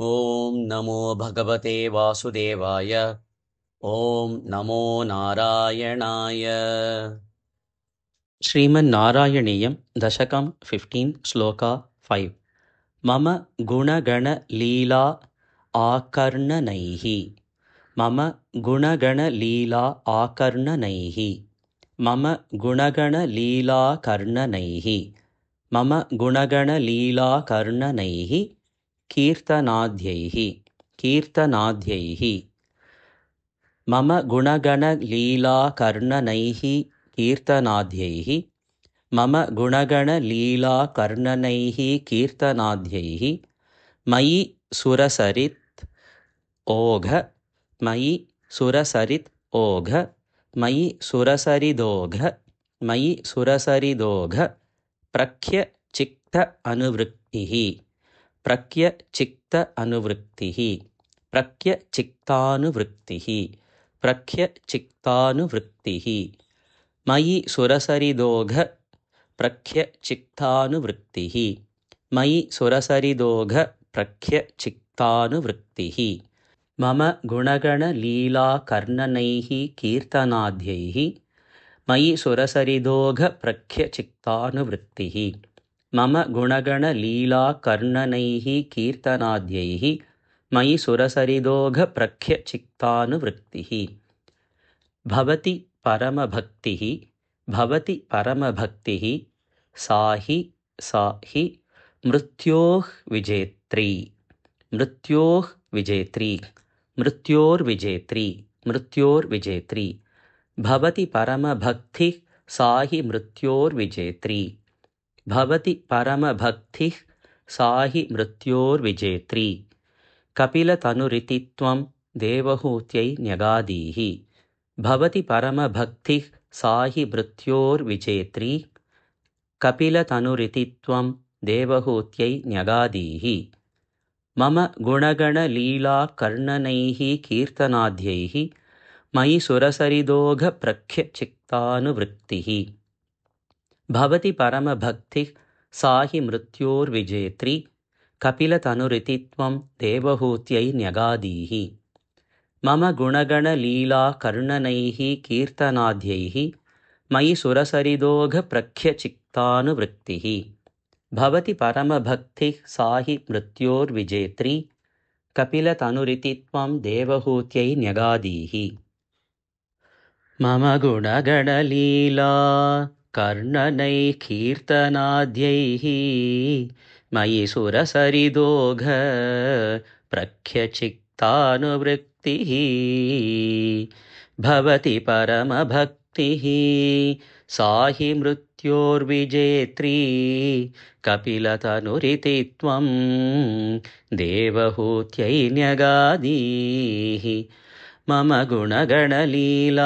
ॐ नमो भगवते वासुदेवाय। ॐ नमो नारायणाय। श्रीमन्नारायणीयं दशकं 15 श्लोका 5। मम गुणगणलीला आकर्णनैः। मम गुणगणलीला आकर्णनैः। मम गुणगणलीलाकर्णनैः। मम गुणगणलीलाकर्णनैः कीर्तनाद्यैः। कीर्तनाद्यैः। मम गुणगणलीलाकर्णनैः कीर्तनाद्यैः। मम गुणगणलीलाकर्णनैः कीर्तनाद्यैः मयि सुरसरित् ओघ। मयि सुरसरित् ओघ। मयि सुरसरिदोघ। मयि सुरसरिदोघ प्रख्यचित्त अनुवृत्तिः। प्रख्यचित्त अनुवृत्तिः। प्रख्यचित्तानुवृत्तिः। प्रख्यचित्तानुवृत्तिः मयि सुरसरिदोघ प्रख्यचित्तानुवृत्तिः। मयि सुरसरिदोघ प्रख्यचित्तानुवृत्तिः मम गुणगणलीलाकर्णनैः कीर्तनाद्यैः मयि सुरसरिदोघ प्रख्यचित्तानुवृत्तिः। मम गुणगणलीलाकर्णनैः कीर्तनाद्यैः मयि सुरसरिदोघ प्रख्यचित्तानुवृत्तिः। भवति परमभक्तिः। भवति परमभक्तिः सा हि मृत्योः विजेत्री। मृत्योः विजेत्री। मृत्योर्विजेत्री। मृत्योर्विजेत्री भवति परमभक्तिः सा हि मृत्योर्विजेत्री। भवति परमभक्तिः सा हि मृत्योर्विजेत्री कपिलतनुरिति त्वं देवहूत्यै न्यगादीः। भवति परमभक्तिः सा हि मृत्योर्विजेत्री कपिलतनुरिति त्वं देवहूत्यै न्यगादीः। मम गुणगणलीलाकर्णनैः कीर्तनाद्यैः मयि सुरसरिदोघ प्रख्यचित्तानुवृत्तिः। भवति परमभक्तिः सा हि मृत्योर्विजेत्री कपिलतनुरिति त्वं देवहूत्यै न्यगादीः। मम गुणगणलीलाकर्णनैः कीर्तनाद्यैः मयि सुरसरिदोघ प्रख्यचित्तानुवृत्तिः। भवति परमभक्तिः सा हि मृत्योर्विजेत्री कपिलतनुरिति त्वं देवहूत्यै न्यगादीः। मम गुणगणलीला कर्णनैः कीर्तनाद्यैः मयि सुरसरिदोघ प्रख्यचित्तानुवृत्तिः। भवति परमभक्तिः सा हि मृत्योर्विजेत्री कपिलतनुरिति त्वं देवहूत्यै न्यगादीः। मम गुणगणलीला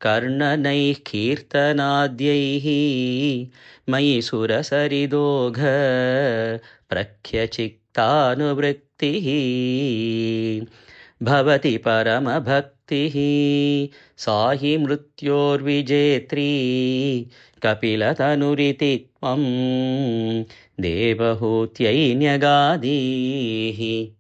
कर्णनैः कीर्तनाद्यैः मयि सुरसरिदोघ प्रख्यचित्तानुवृत्तिः। भवति परमभक्तिः सा हि मृत्योर्विजेत्री कपिलतनुरिति त्वं देवहूत्यै न्यगादीः।